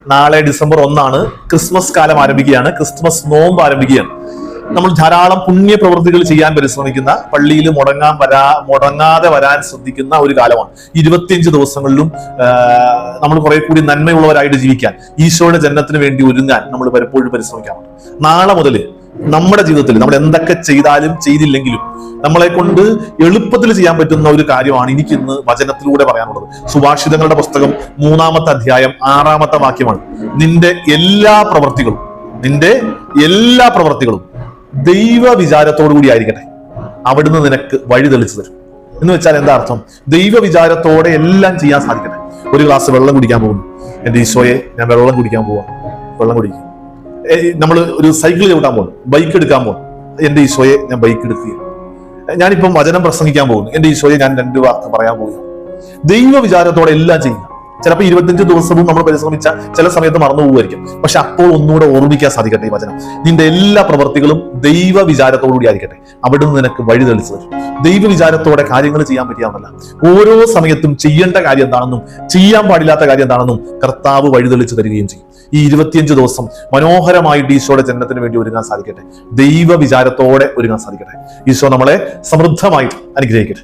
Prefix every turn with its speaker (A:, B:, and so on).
A: നാളെ December 1 Christmas കാലം ആരംഭിക്കുകയാണ്. ക്രിസ്മസ് നോമ്പ് ആരംഭിക്കുകയാണ്. നമ്മൾ ധാരാളം പുണ്യ പ്രവൃത്തികൾ ചെയ്യാൻ പരിശ്രമിക്കുന്ന, പള്ളിയിൽ മുടങ്ങാതെ വരാൻ ശ്രദ്ധിക്കുന്ന ഒരു കാലമാണ്. 25 ദിവസങ്ങളിലും നമ്മൾ കുറെ കൂടി നന്മയുള്ളവരായിട്ട് ജീവിക്കാൻ, ഈശോയുടെ ജന്മത്തിന് വേണ്ടി ഒരുങ്ങാൻ നമ്മൾ പലപ്പോഴും പരിശ്രമിക്കാറുണ്ട്. നാളെ മുതൽ നമ്മുടെ ജീവിതത്തിൽ നമ്മൾ എന്തൊക്കെ ചെയ്താലും ചെയ്തില്ലെങ്കിലും നമ്മളെ കൊണ്ട് എളുപ്പത്തിൽ ചെയ്യാൻ പറ്റുന്ന ഒരു കാര്യമാണ് എനിക്കിന്ന് വചനത്തിലൂടെ പറയാനുള്ളത്. സുഭാഷിതങ്ങളുടെ പുസ്തകം 3-ാമത്തെ അധ്യായം 6-ാമത്തെ വാക്യമാണ്. നിന്റെ എല്ലാ പ്രവൃത്തികളും ദൈവ വിചാരത്തോടു കൂടി ആയിരിക്കട്ടെ, അവിടുന്ന് നിനക്ക് വഴി തെളിച്ചു തരും. എന്ന് വെച്ചാൽ എന്താ അർത്ഥം? ദൈവ വിചാരത്തോടെ എല്ലാം ചെയ്യാൻ സാധിക്കട്ടെ. ഒരു ഗ്ലാസ് വെള്ളം കുടിക്കാൻ പോകുന്നു, എന്റെ ഈശോയെ ഞാൻ വെള്ളം കുടിക്കാൻ പോവാം, വെള്ളം കുടിക്കും. നമ്മൾ ഒരു സൈക്കിൾ ചവിട്ടാൻ പോകുന്നു, ബൈക്ക് എടുക്കാൻ പോകുന്നു, എന്റെ ഈശോയെ ഞാൻ ബൈക്ക് എടുക്കുകയാണ്. ഞാനിപ്പം വചനം പ്രസംഗിക്കാൻ പോകുന്നു, എന്റെ ഈശോയെ ഞാൻ 2 വാക്ക് പറയാൻ പോവുകയാണ്. ദൈവ വിചാരത്തോടെ എല്ലാം ചെയ്യുക. ചിലപ്പോൾ 25 ദിവസവും നമ്മൾ പരിശ്രമിച്ച ചില സമയത്ത് മറന്നു പോകുമായിരിക്കും. പക്ഷെ അപ്പോൾ ഒന്നുകൂടെ ഓർമ്മിക്കാൻ സാധിക്കട്ടെ ഈ വചനം. നിന്റെ എല്ലാ പ്രവൃത്തികളും ദൈവ വിചാരത്തോടുകൂടി ആയിരിക്കട്ടെ, അവിടുന്ന് നിനക്ക് വഴി തെളിച്ചു തരും. ദൈവ വിചാരത്തോടെ കാര്യങ്ങൾ ചെയ്യാൻ പറ്റിയാന്നല്ല, ഓരോ സമയത്തും ചെയ്യേണ്ട കാര്യം എന്താണെന്നും ചെയ്യാൻ പാടില്ലാത്ത കാര്യം എന്താണെന്നും കർത്താവ് വഴി തെളിച്ചു തരികയും ചെയ്യും. ഈ 25 ദിവസം മനോഹരമായിട്ട് ഈശോയുടെ ജന്മത്തിന് വേണ്ടി ഒരുങ്ങാൻ സാധിക്കട്ടെ. ദൈവ വിചാരത്തോടെ ഒരുങ്ങാൻ സാധിക്കട്ടെ. ഈശോ നമ്മളെ സമൃദ്ധമായിട്ട് അനുഗ്രഹിക്കട്ടെ.